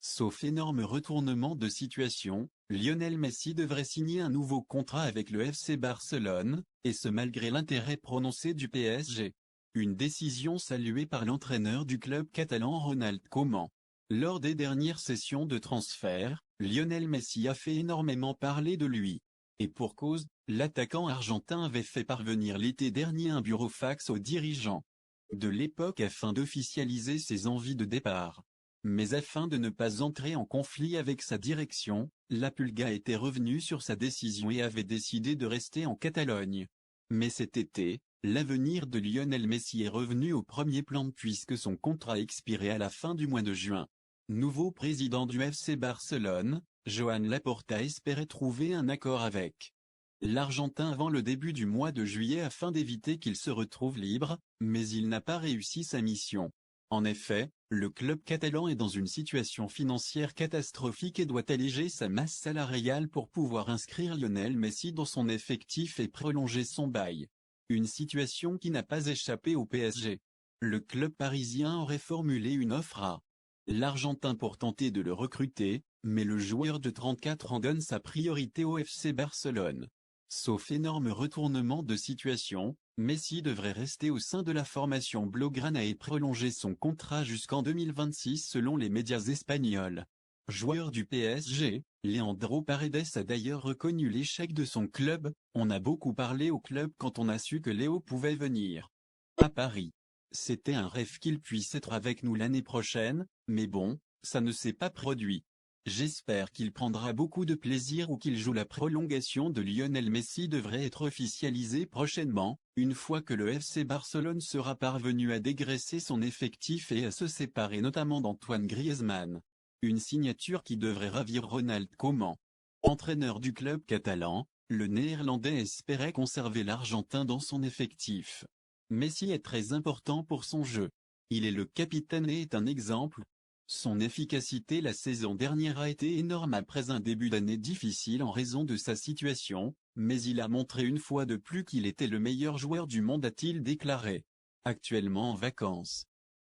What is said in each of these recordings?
Sauf énorme retournement de situation, Lionel Messi devrait signer un nouveau contrat avec le FC Barcelone, et ce malgré l'intérêt prononcé du PSG. Une décision saluée par l'entraîneur du club catalan Ronald Koeman. Lors des dernières sessions de transfert, Lionel Messi a fait énormément parler de lui. Et pour cause, l'attaquant argentin avait fait parvenir l'été dernier un burofax aux dirigeants de l'époque afin d'officialiser ses envies de départ. Mais afin de ne pas entrer en conflit avec sa direction, la Pulga était revenue sur sa décision et avait décidé de rester en Catalogne. Mais cet été, l'avenir de Lionel Messi est revenu au premier plan puisque son contrat expirait à la fin du mois de juin. Nouveau président du FC Barcelone, Joan Laporta espérait trouver un accord avec l'Argentin avant le début du mois de juillet afin d'éviter qu'il se retrouve libre, mais il n'a pas réussi sa mission. En effet, le club catalan est dans une situation financière catastrophique et doit alléger sa masse salariale pour pouvoir inscrire Lionel Messi dans son effectif et prolonger son bail. Une situation qui n'a pas échappé au PSG. Le club parisien aurait formulé une offre à l'Argentin pour tenter de le recruter, mais le joueur de 34 ans donne sa priorité au FC Barcelone. Sauf énorme retournement de situation, Messi devrait rester au sein de la formation blaugrana et prolonger son contrat jusqu'en 2026 selon les médias espagnols. Joueur du PSG, Leandro Paredes a d'ailleurs reconnu l'échec de son club. On a beaucoup parlé au club quand on a su que Léo pouvait venir à Paris. C'était un rêve qu'il puisse être avec nous l'année prochaine, mais bon, ça ne s'est pas produit. J'espère qu'il prendra beaucoup de plaisir ou qu'il joue. La prolongation de Lionel Messi devrait être officialisée prochainement, une fois que le FC Barcelone sera parvenu à dégraisser son effectif et à se séparer notamment d'Antoine Griezmann. Une signature qui devrait ravir Ronald Koeman. Entraîneur du club catalan, le Néerlandais espérait conserver l'Argentin dans son effectif. Messi est très important pour son jeu. Il est le capitaine et est un exemple. Son efficacité la saison dernière a été énorme après un début d'année difficile en raison de sa situation, mais il a montré une fois de plus qu'il était le meilleur joueur du monde, a-t-il déclaré. Actuellement en vacances,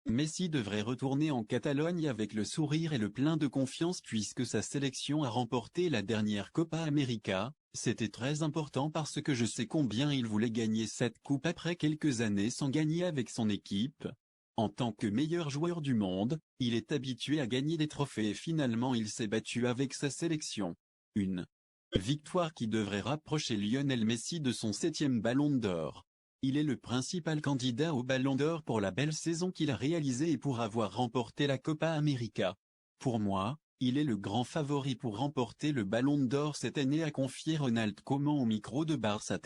Messi devrait retourner en Catalogne avec le sourire et le plein de confiance puisque sa sélection a remporté la dernière Copa América. C'était très important parce que je sais combien il voulait gagner cette coupe après quelques années sans gagner avec son équipe. En tant que meilleur joueur du monde, il est habitué à gagner des trophées et finalement il s'est battu avec sa sélection. Une victoire qui devrait rapprocher Lionel Messi de son 7e ballon d'or. Il est le principal candidat au ballon d'or pour la belle saison qu'il a réalisée et pour avoir remporté la Copa América. Pour moi, il est le grand favori pour remporter le ballon d'or cette année, a confié Ronald Koeman au micro de Barça.